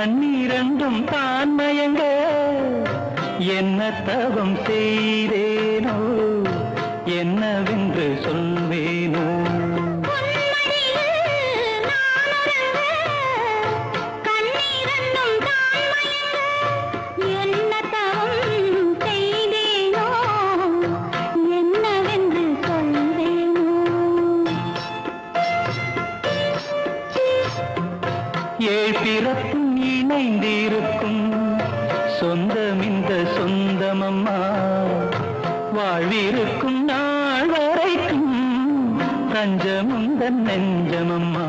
கண்ணீரண்டும் தான் மயங்க என்ன தவம் செய்தேனோ என்னவென்று சொல்வேனோ ஏழ் பிறப்பும் இணைந்திருக்கும் சொந்தம் இந்த சொந்தமம்மா வாழ்விருக்கும் நாள் வரைக்கும் தஞ்சமுந்தன் நெஞ்சமம்மா